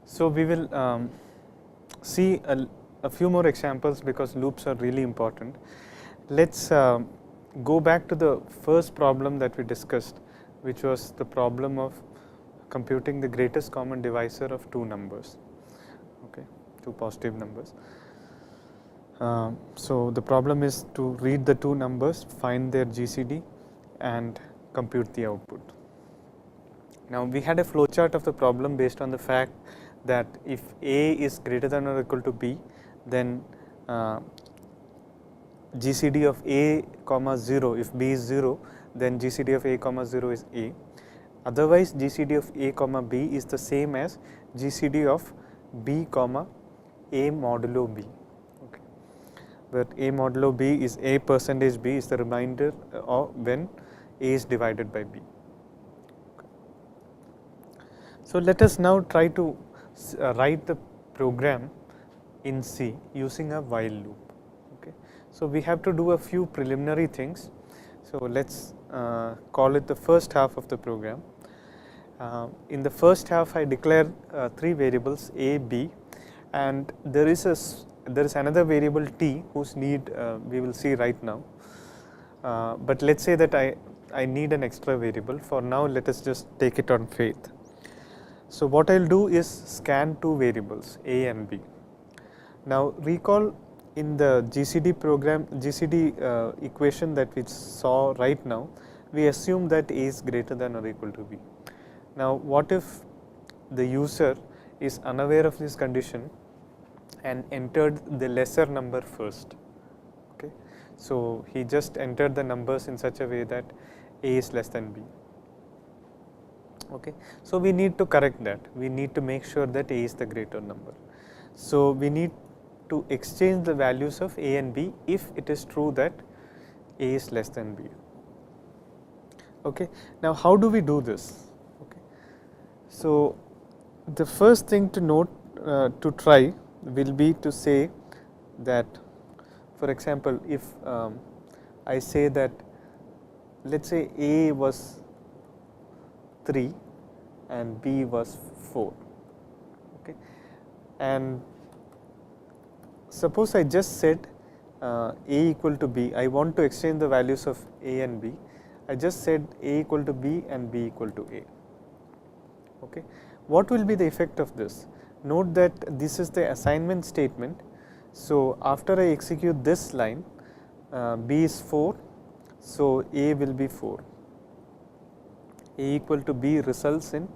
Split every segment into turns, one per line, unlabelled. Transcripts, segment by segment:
So we will see a few more examples because loops are really important. Let's go back to the first problem that we discussed, which was the problem of computing the greatest common divisor of two numbers, okay, two positive numbers. So the problem is to read the two numbers, find their GCD and compute the output. Now we had a flowchart of the problem based on the fact that if A is greater than or equal to B, then GCD of A comma 0, if B is 0, then GCD of A comma 0 is A. Otherwise GCD of A comma B is the same as GCD of B comma A modulo B, okay, where A modulo B is A percentage B is the remainder of when A is divided by B. Okay. So let us now try to write the program in C using a while loop. Okay. So we have to do a few preliminary things. So let's call it the first half of the program. In the first half I declare three variables A, B, and there is another variable T whose need we will see right now. But let's say that I need an extra variable. For now let us just take it on faith. So what I will do is scan two variables A and B. Now recall in the GCD program, GCD equation that we saw right now, we assume that A is greater than or equal to B. Now what if the user is unaware of this condition and entered the lesser number first? Okay. So he just entered the numbers in such a way that A is less than B. Okay. So we need to correct that, we need to make sure that A is the greater number. So we need to exchange the values of A and B if it is true that A is less than B. Okay. Now how do we do this? Okay. So the first thing to note to try will be to say that, for example, if I say that, let's say A was 3 and B was 4, okay, and suppose I just said A equal to B, I want to exchange the values of A and B, I just said A equal to B and B equal to A. Okay. What will be the effect of this? Note that this is the assignment statement. So after I execute this line, B is 4, so A will be 4. A equal to B results in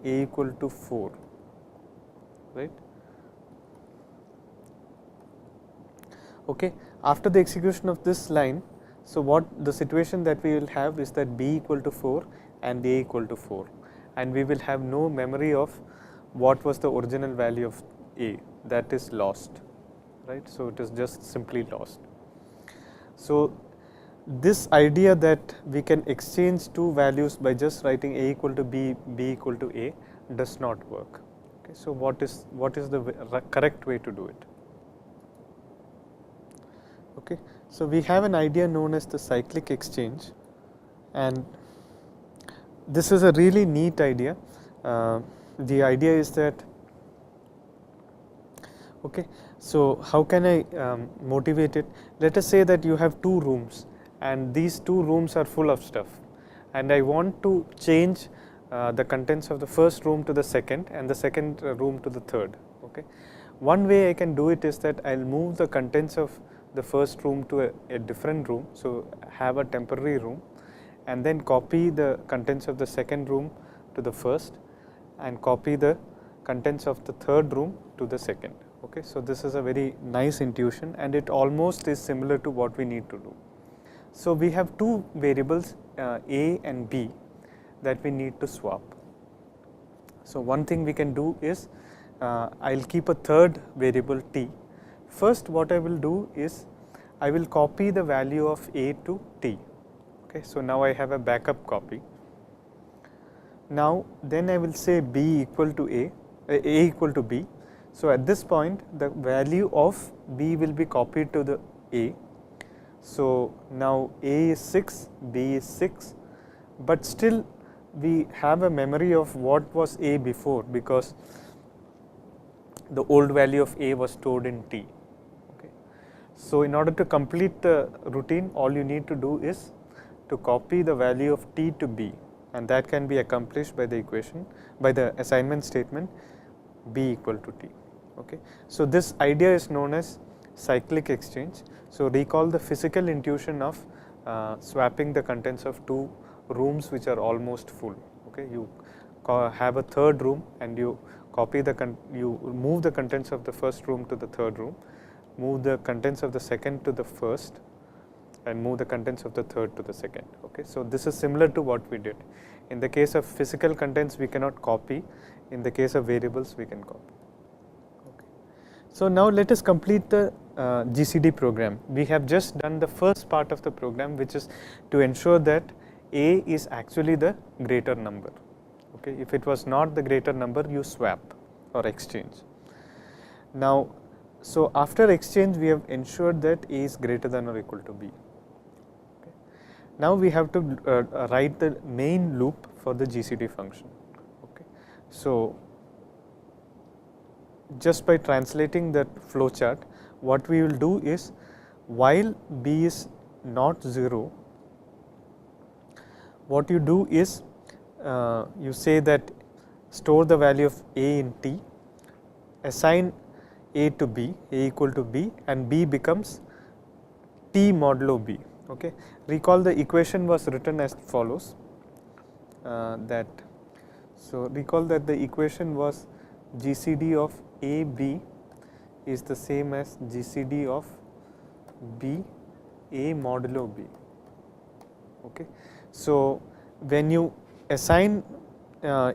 A equal to 4, right? Okay. After the execution of this line, so what the situation that we will have is that B equal to 4 and A equal to 4, and we will have no memory of what was the original value of A, that is lost, right? So it is just simply lost. So this idea that we can exchange two values by just writing A equal to B, B equal to A does not work. Okay. So what is the correct way to do it? Okay. So we have an idea known as the cyclic exchange, and this is a really neat idea. The idea is that, okay, so how can I motivate it? Let us say that you have two rooms and these two rooms are full of stuff, and I want to change the contents of the first room to the second and the second room to the third. Okay. One way I can do it is that I will move the contents of the first room to a different room, so have a temporary room, and then copy the contents of the second room to the first and copy the contents of the third room to the second. Okay. So this is a very nice intuition and it almost is similar to what we need to do. So we have two variables A and B that we need to swap. So one thing we can do is I will keep a third variable T. First what I will do is I will copy the value of A to T. Okay. So now I have a backup copy. Now then I will say B equal to A equal to B. So at this point the value of B will be copied to the A. So now A is 6, B is 6, but still we have a memory of what was a before, because the old value of a was stored in t. Okay. So in order to complete the routine, all you need to do is to copy the value of t to b, and that can be accomplished by the equation, by the assignment statement b equal to t. Okay. So this idea is known as cyclic exchange. So recall the physical intuition of swapping the contents of two rooms which are almost full. Okay. You have a third room and you copy you move the contents of the first room to the third room, move the contents of the second to the first, and move the contents of the third to the second. Okay. So this is similar to what we did. In the case of physical contents, we cannot copy. In the case of variables, we can copy. Okay. So now let us complete the GCD program. We have just done the first part of the program, which is to ensure that a is actually the greater number. Okay. If it was not the greater number, you swap or exchange. Now, so after exchange, we have ensured that a is greater than or equal to b. Okay. Now we have to write the main loop for the GCD function. Okay. So just by translating that flow chart, what we will do is, while b is not 0, what you do is you say that store the value of a in t, assign a to b, a equal to b, and b becomes t modulo b. Okay. Recall the equation was written as follows, recall that the equation was GCD of a b is the same as GCD of b a modulo b. Okay. So when you assign a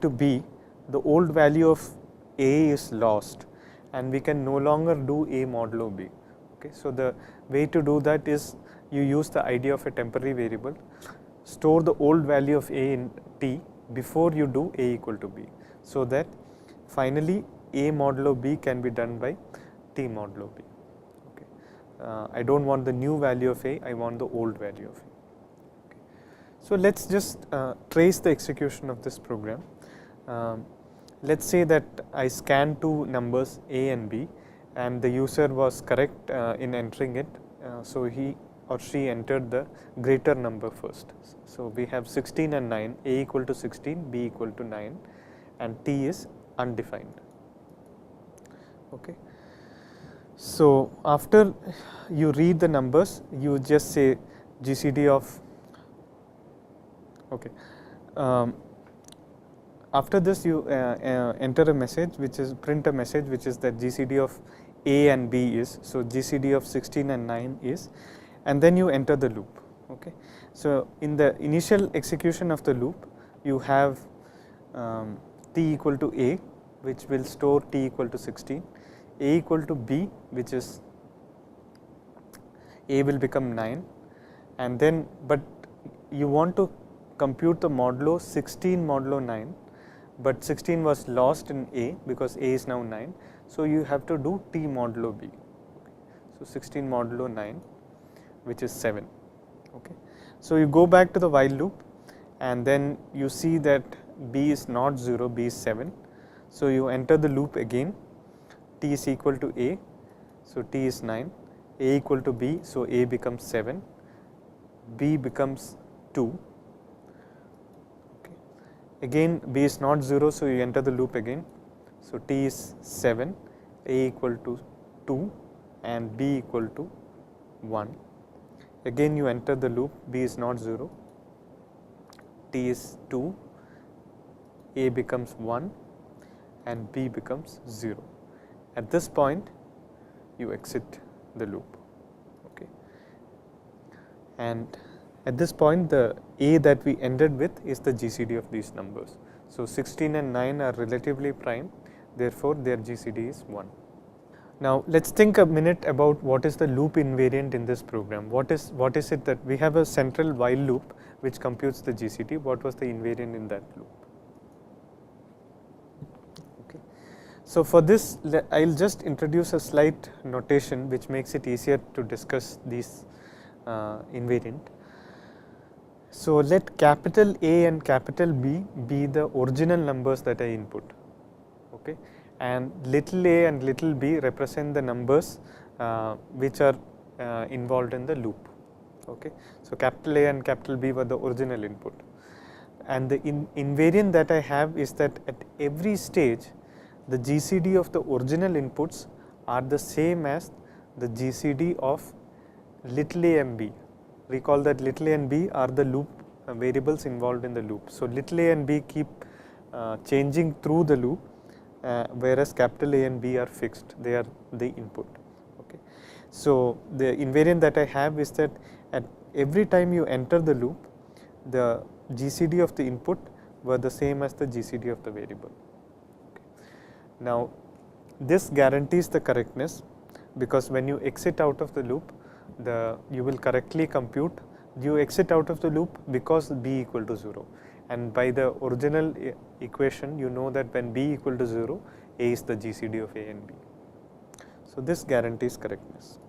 to b, the old value of a is lost and we can no longer do a modulo b. Okay. So the way to do that is you use the idea of a temporary variable, store the old value of a in t before you do a equal to b, so that finally a modulo b can be done by t modulo b. Okay. I don't want the new value of a, I want the old value of a. Okay. So let's just trace the execution of this program. Let's say that I scan two numbers a and b, and the user was correct in entering it. So he or she entered the greater number first. So we have 16 and 9, a equal to 16, b equal to 9, and t is undefined. Okay. So after you read the numbers, you just say GCD of, okay. After this, you enter a message, which is print a message, which is that GCD of a and b is, so GCD of 16 and 9 is, and then you enter the loop. Okay. So in the initial execution of the loop, you have t equal to a, which will store t equal to 16, a equal to b, which is a will become 9, and then but you want to compute the modulo 16 modulo 9, but 16 was lost in a because a is now 9, so you have to do t modulo b. Okay. So 16 modulo 9, which is 7. Okay. So you go back to the while loop, and then you see that b is not 0, b is 7. So you enter the loop again, t is equal to a, so t is 9, a equal to b, so a becomes 7, b becomes 2. Okay. Again b is not 0, so you enter the loop again, so t is 7, a equal to 2, and b equal to 1. Again you enter the loop, b is not 0, t is 2, a becomes 1, and b becomes 0. At this point, you exit the loop. Okay. And at this point, the a that we ended with is the GCD of these numbers. So 16 and 9 are relatively prime, therefore their GCD is 1. Now let's think a minute about what is the loop invariant in this program. What is it that we have a central while loop which computes the GCD. What was the invariant in that loop? Okay. So for this, I'll just introduce a slight notation which makes it easier to discuss these invariant. So let capital A and capital B be the original numbers that I input, okay, and little a and little b represent the numbers which are involved in the loop, okay. So capital A and capital B were the original input, and the invariant that I have is that at every stage the GCD of the original inputs are the same as the GCD of little a and b. Recall that little a and b are the loop variables involved in the loop. So little a and b keep changing through the loop, whereas capital A and B are fixed, they are the input, okay. So the invariant that I have is that at every time you enter the loop, the GCD of the input were the same as the GCD of the variable. Okay. Now this guarantees the correctness, because when you exit out of the loop, you will correctly compute. You exit out of the loop because b equal to 0, and by the original equation you know that when b equal to 0, a is the GCD of a and b. So this guarantees correctness.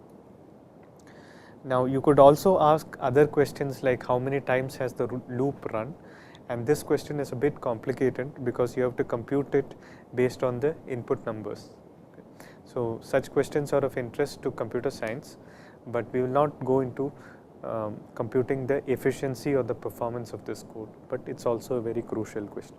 Now you could also ask other questions like how many times has the loop run, and this question is a bit complicated because you have to compute it based on the input numbers. Okay. So such questions are of interest to computer science, but we will not go into computing the efficiency or the performance of this code, but it's also a very crucial question.